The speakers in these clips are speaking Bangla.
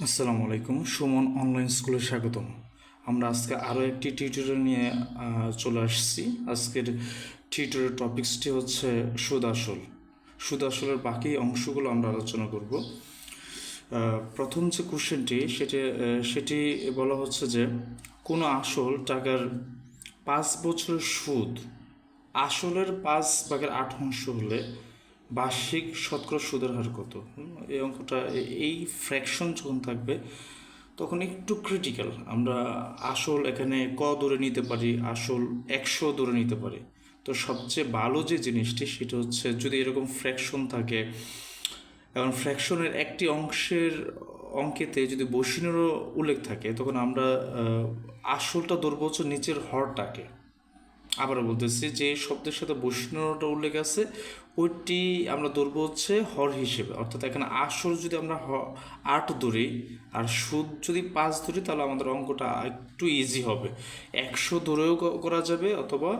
আসসালামু আলাইকুম। সুমন অনলাইন স্কুলে স্বাগতম। আমরা আজকে আরও একটি টিউটোরিয়াল নিয়ে চলে আসছি। আজকের টিউটোরিয়াল টপিক্সটি হচ্ছে সুদ আসল। সুদ আসলের বাকি অংশগুলো আমরা আলোচনা করব। প্রথম যে কোশ্চেনটি সেটি বলা হচ্ছে যে কোনো আসল টাকার 5 বছরের সুদ আসলের 5/8 হলে বার্ষিক শতকরা সুদের হার কত? এই অঙ্কটা, এই ফ্র্যাকশন যখন থাকবে তখন একটু ক্রিটিক্যাল। আমরা আসল এখানে ধরে নিতে পারি, আসল 100 ধরে নিতে পারি। তো সবচেয়ে ভালো যে জিনিসটি সেটা হচ্ছে যদি এরকম ফ্র্যাকশন থাকে, এবং ফ্র্যাকশনের একটি অঙ্কেতে যদি বসিনেরও উল্লেখ থাকে, তখন আমরা আসলটা ধরবো হচ্ছে নিচের হরটাকে। আবারও বলতেছি, যে শব্দের সাথে বৈষ্ণবটা উল্লেখ আছে ওইটি আমরা ধরবো হচ্ছে হর হিসেবে। অর্থাৎ এখানে আসল যদি আমরা 8 ধরি আর সুদ যদি 5 ধরি, তাহলে আমাদের অঙ্কটা একটু ইজি হবে। 100 ধরেও করা যাবে, অথবা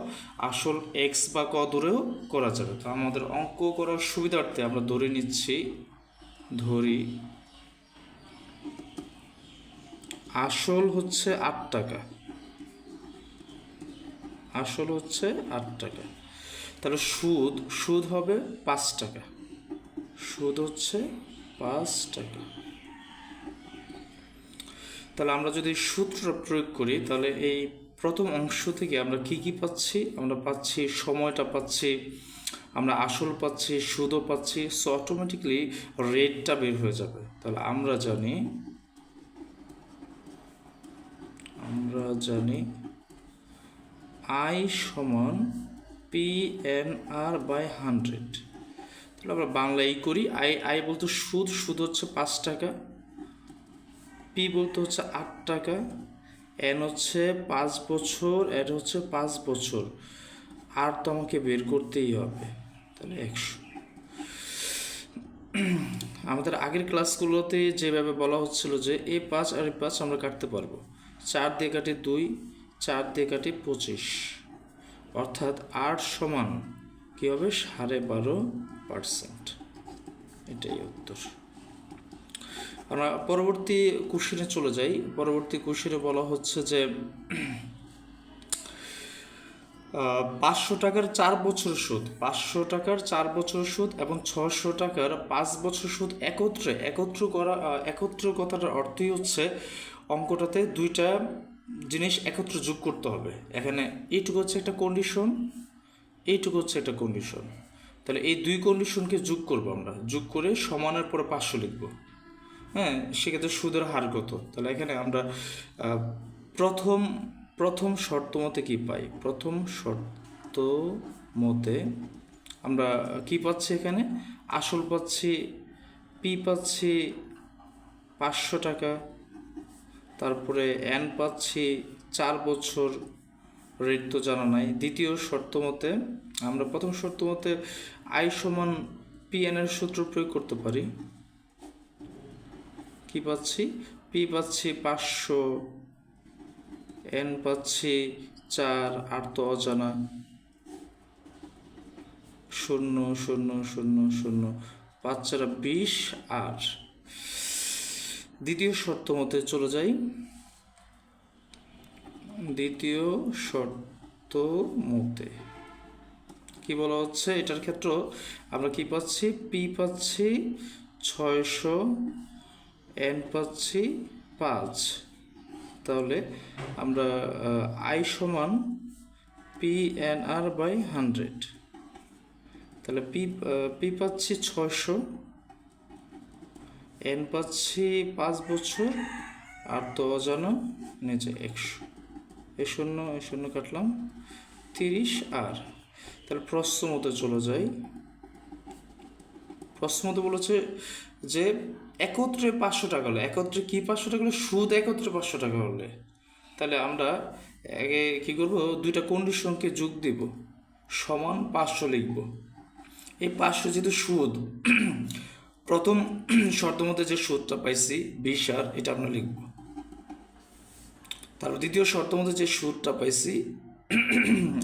আসল এক্স বা ধরেও করা যাবে। তো আমাদের অঙ্ক করার সুবিধার্থে আমরা ধরি আসল হচ্ছে 8 টাকা। আসল হচ্ছে 8 টাকা। তাহলে সুদ হবে 5 টাকা। সুদ হচ্ছে 5 টাকা। তাহলে আমরা যদি সূত্র প্রয়োগ করি, তাহলে এই প্রথম অংশ থেকে আমরা কি কি পাচ্ছি? আমরা পাচ্ছি সময়টা পাচ্ছি, আমরা আসল পাচ্ছি, সুদও পাচ্ছি। সো অটোমেটিকলি রেটটা বের হয়ে যাবে। তাহলে আমরা জানি আই সমান PNR/100। তাহলে আমরা বাংলায় করি। আই বলতে সুদ হচ্ছে 5 টাকা, পি বলতে হচ্ছে 8 টাকা, এন হচ্ছে 5 বছর, এর হচ্ছে 5 বছর, আর তো আমাকে বের করতেই হবে। তাহলে 100। আমাদের আগের ক্লাসগুলোতে যেভাবে বলা হচ্ছিল যে এই 5 আর এই 5 আমরা কাটতে পারবো। 4 দিয়ে কাটি 2, 4 দিয়ে কাটি 25, অর্থাৎ 8 সমান কী হবে? 12.5%। এটাই উত্তর। আমরা পরবর্তী কোশ্চেনে চলে যাই। পরবর্তী কোশ্চেনে বলা হচ্ছে যে 500 টাকার 4 বছর সুদ, 500 টাকার 4 বছর সুদ এবং 600 টাকার 5 বছর সুদ একত্র কথাটার অর্থই হচ্ছে অঙ্কটাতে দুইটা জিনিস একত্র যোগ করতে হবে। এখানে এইটুকু হচ্ছে একটা কন্ডিশন, এইটুকু হচ্ছে একটা কন্ডিশন। তাহলে এই দুই কন্ডিশনকে যোগ করবো আমরা, যোগ করে সমানের পরে 500 লিখবো। হ্যাঁ, সেক্ষেত্রে সুদের হার কত? তাহলে এখানে আমরা প্রথম শর্ত মতে কী পাই? প্রথম শর্ত মতে আমরা কি পাচ্ছি? এখানে আসল পাচ্ছি, পি পাচ্ছি 500 টাকা, তারপরে এন পাচ্ছি 4 বছর, রেট তো জানা নাই। দ্বিতীয় শর্ত মতে আমরা প্রথম শর্ত মতে আই সমান PN এর সূত্র প্রয়োগ করতে পারি। কি পাচ্ছি? পি পাচ্ছি 500, এন পাচ্ছি 4, আর তো অজানা 0 0 0 0, 5 4 20 আর। দ্বিতীয় শর্ত মতে চলে যাই। দ্বিতীয় শর্ত মতে কি বলা হচ্ছে? এটার ক্ষেত্রে আমরা কি পাচ্ছি? পি পাচ্ছি 600, এন পাচ্ছি 5। তাহলে আমরা আই সমান PNR/100। তাহলে পি পাচ্ছি 600, এন পাচ্ছি 5 বছর, আর তো অজানা নিচে 100। এ শূন্য কাটলাম 30 আর। তাহলে প্রশ্ন মতে চলে যাই। প্রশ্ন মতে বলেছে যে একত্রে 500 টাকা হলে, একত্রে কি 500 টাকা হলে? সুদ একত্রে 500 টাকা হলে। তাহলে আমরা আগে কী করব? দুইটা কন্ডিশনকে যোগ দিব, সমান 500 লিখব। এই 500 যেহেতু সুদ, প্রথম শর্ত মতে যে সুদটা পাইছি 20 আর, এটা আমরা লিখব। তারপর দ্বিতীয় শর্ত মতে যে সুদটা পাইছি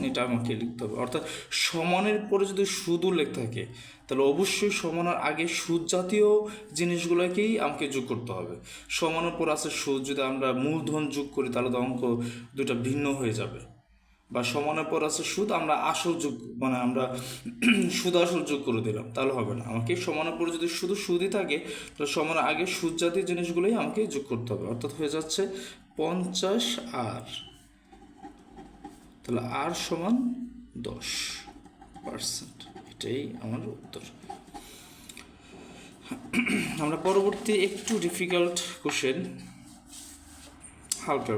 এটা আমাকে লিখতে হবে। অর্থাৎ সমানের পরে যদি সুদ উল্লেখ থাকে তাহলে অবশ্যই সমানের আগে সুদ জাতীয় জিনিসগুলোকেই আমাকে যোগ করতে হবে। সমানের পর আছে সুদ, যদি আমরা মূলধন যোগ করি তাহলে তো অঙ্ক দুটা ভিন্ন হয়ে যাবে। বা সমানের পর আছে সুদ, আমরা আসল যোগ মানে আমরা সুদ আসল যোগ করে দিলাম, তাহলে হবে না। আমাকে সমানের পরে যদি শুধু সুদই থাকে তাহলে সমানের আগে সুদ জাতীয় জিনিসগুলোই আমাকে যোগ করতে হবে। অর্থাৎ হয়ে যাচ্ছে 50R, তাহলে আর সমান 10%। এটাই আমার উত্তর। আমরা পরবর্তী একটু ডিফিকাল্ট কোশ্চেন, হালকা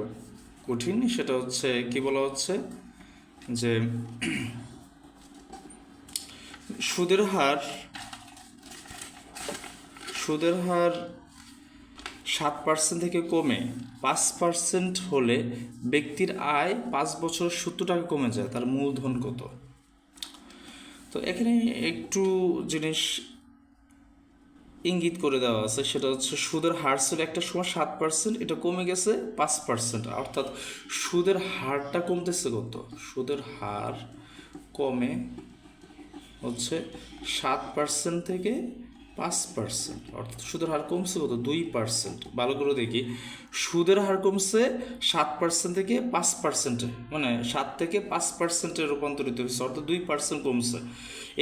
কঠিন, সেটা হচ্ছে কি বলা হচ্ছে যে সুদের হার 7% থেকে কমে 5% হলে ব্যক্তির আয় 5 বছর 70 টাকা কমে যায়, তার মূলধন কত? তো এখানে একটু জিনিস ইঙ্গিত করে দেওয়া আছে, সেটা হচ্ছে সুদের হার ছিল একটা সময় 7%, এটা কমে গেছে 5%। অর্থাৎ সুদের হারটা কমতেছে কত? সুদের হার কমে হচ্ছে 7% থেকে 5%, অর্থাৎ সুদের হার কমছে কত? 2%। ভালো করে দেখি, সুদের হার কমছে 7% থেকে 5%, মানে 7 থেকে 5%-এ রূপান্তরিত হয়েছে, অর্থাৎ 2% কমছে।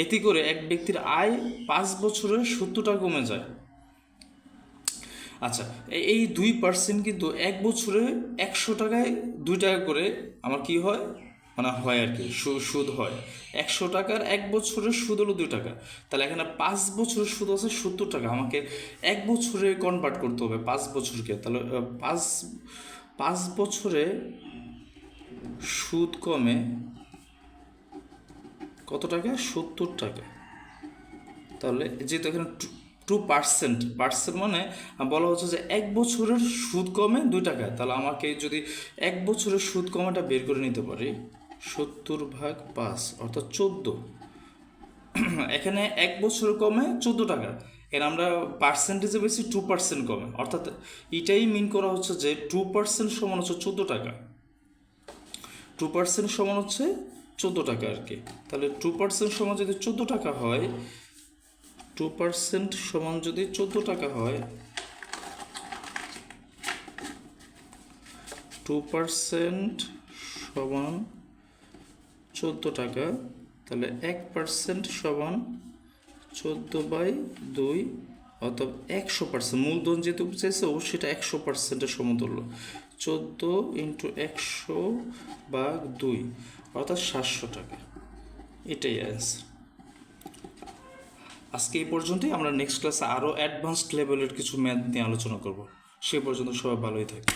এতে করে এক ব্যক্তির আয় 5 বছরে 70 টাকা কমে যায়। আচ্ছা, এই 2% কিন্তু এক বছরে 100 টাকায় 2 টাকা করে আমার কি হয়, মানে হয় আর কি, সুদ হয়। 100 টাকার এক বছরের সুদ হলো 2 টাকা, তাহলে এখানে 5 বছরের সুদ আছে 70 টাকা। আমাকে এক বছরে কনভার্ট করতে হবে 5 বছরকে, তাহলে 5 বছরে সুদ কমে কত টাকা? 70 টাকা। তাহলে যেহেতু এখানে 2% মানে বলা হচ্ছে যে এক বছরের সুদ কমে 2 টাকা, তাহলে আমাকে যদি এক বছরের সুদ কমাটা বের করে নিতে পারি 70/5 অর্থাৎ 14। এখানে এক বছর কমে 14 টাকা, এখানে আমরা পার্সেন্টেজে বেশি 2% কমে, অর্থাৎ এটাই মিন করা হচ্ছে যে 2% সমান হচ্ছে 14 টাকা। 2% সমান হচ্ছে 14 টাকা আর কি। তাহলে 2% সমান যদি 14 টাকা হয়, 2% সমান যদি 14 টাকা হয়, 2% সমান 14 টাকা, তাহলে 1% সমান 14/2, অর্থাৎ 100%। মূলধন যেহেতু চাইছে অবশ্যই সেটা 100%-এর সমতুল্য। 14 × 100/2 অর্থাৎ 700 টাকা। এটাই অ্যান্সার। আজকে এই পর্যন্তই। আমরা নেক্সট ক্লাসে আরও অ্যাডভান্সড লেভেলের কিছু ম্যাথ নিয়ে আলোচনা করব। সে পর্যন্ত সবাই ভালোই থাকে।